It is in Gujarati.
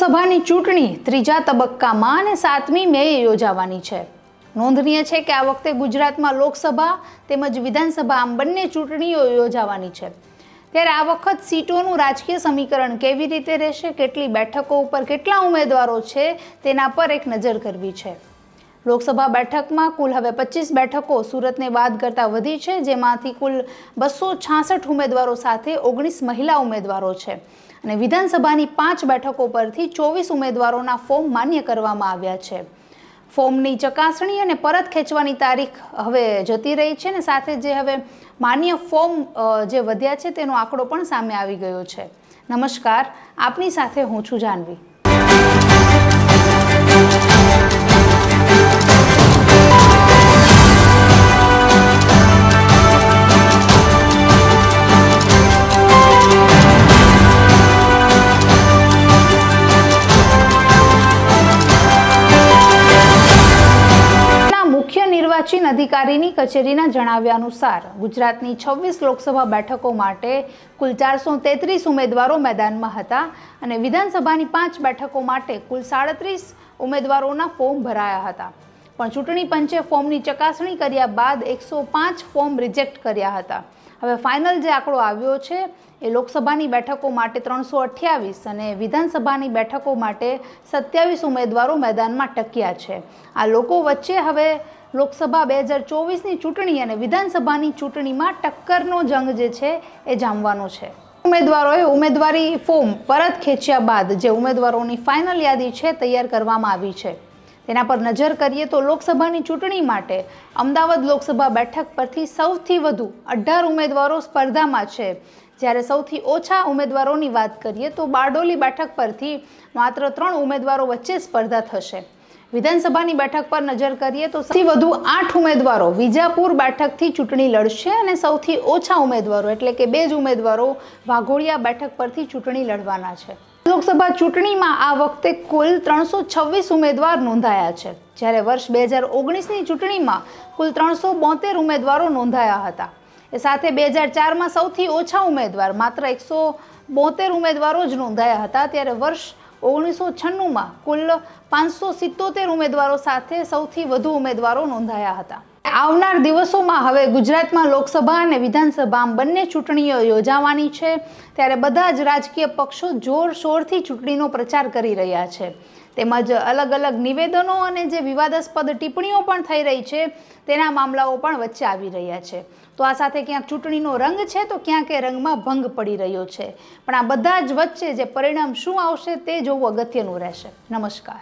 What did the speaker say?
લોકસભાની ચૂંટણી ત્રીજા તબક્કામાં અને 7મી મેએ યોજાવાની છે। નોંધનીય છે કે આ વખતે ગુજરાતમાં લોકસભા તેમજ વિધાનસભા આમ બંને ચૂંટણીઓ યોજાવાની છે। ત્યારે આ વખત સીટોનું રાજકીય સમીકરણ કેવી રીતે રહેશે, કેટલી બેઠકો ઉપર કેટલા ઉમેદવારો છે તેના પર એક નજર કરવી છે। લોકસભા બેઠકમાં કુલ હવે 25 બેઠકો સુરતને બાદ કરતાં વધી છે, જેમાંથી કુલ 266 ઉમેદવારો સાથે 19 મહિલા ઉમેદવારો છે અને વિધાનસભાની 5 બેઠકો પરથી 24 ઉમેદવારોના ફોર્મ માન્ય કરવામાં આવ્યા છે। ફોર્મની ચકાસણી અને પરત ખેંચવાની તારીખ હવે જતી રહી છે અને સાથે જે હવે માન્ય ફોર્મ જે વધ્યા છે તેનો આંકડો પણ સામે આવી ગયો છે। નમસ્કાર, આપની સાથે હું છું જાનવી। નિર્વાચન અધિકારીની કચેરીના જણાવ્યા અનુસાર ગુજરાતની 26 લોકસભા બેઠકો માટે કુલ 433 ઉમેદવારો મેદાનમાં હતા અને વિધાનસભાની 5 બેઠકો માટે કુલ 37 ઉમેદવારોના ફોર્મ ભરાયા હતા, પણ ચૂંટણી પંચે ફોર્મની ચકાસણી કર્યા બાદ 105 ફોર્મ રિજેક્ટ કર્યા હતા। હવે ફાઇનલ જે આંકડો આવ્યો છે એ લોકસભાની બેઠકો માટે 328 અને વિધાનસભાની બેઠકો માટે 27 ઉમેદવારો મેદાનમાં ટક્યા છે। આ લોકો વચ્ચે હવે લોકસભા 2024ની ચૂંટણી અને વિધાનસભાની ચૂંટણીમાં ટક્કરનો જંગ જે છે એ જામવાનો છે। ઉમેદવારોએ ઉમેદવારી ફોર્મ પરત ખેંચ્યા બાદ જે ઉમેદવારોની ફાઇનલ યાદી છે તૈયાર કરવામાં આવી છે તેના પર નજર કરીએ તો લોકસભાની ચૂંટણી માટે અમદાવાદ લોકસભા બેઠક પરથી સૌથી વધુ 18 ઉમેદવારો સ્પર્ધામાં છે, જ્યારે સૌથી ઓછા ઉમેદવારોની વાત કરીએ તો બારડોલી બેઠક પરથી માત્ર 3 ઉમેદવારો વચ્ચે સ્પર્ધા થશે। વિધાનસભાની બેઠક પર નજર કરીએ તો સૌથી વધુ 8 ઉમેદવારો વિજાપુર બેઠકથી ચૂંટણી લડશે અને સૌથી ઓછા ઉમેદવારો એટલે કે 2 જ ઉમેદવારો વાઘોડિયા બેઠક પરથી ચૂંટણી લડવાના છે। લોકસભા ચૂંટણીમાં આ વખતે કુલ 326 ઉમેદવાર નોંધાયા છે, જ્યારે વર્ષ 2019ની ચૂંટણીમાં કુલ 372 ઉમેદવારો નોંધાયા હતા। એ સાથે 2004માં સૌથી ઓછા ઉમેદવાર માત્ર 172 ઉમેદવારો જ નોંધાયા હતા, ત્યારે વર્ષ 1996માં કુલ 577 ઉમેદવારો સાથે સૌથી વધુ ઉમેદવારો નોંધાયા હતા। આવનાર દિવસોમાં હવે ગુજરાતમાં લોકસભા અને વિધાનસભા બંને ચૂંટણીઓ યોજાવાની છે, ત્યારે બધા જ રાજકીય પક્ષો જોરશોરથી ચૂંટણીનો પ્રચાર કરી રહ્યા છે, તેમજ અલગ અલગ નિવેદનો અને જે વિવાદાસ્પદ ટિપ્પણીઓ પણ થઈ રહી છે તેના મામલાઓ પણ વચ્ચે આવી રહ્યા છે। તો આ સાથે ક્યાંક ચૂંટણીનો રંગ છે તો ક્યાંક એ રંગમાં ભંગ પડી રહ્યો છે, પણ આ બધા જ વચ્ચે જે પરિણામ શું આવશે તે જોવું અગત્યનું રહેશે। નમસ્કાર।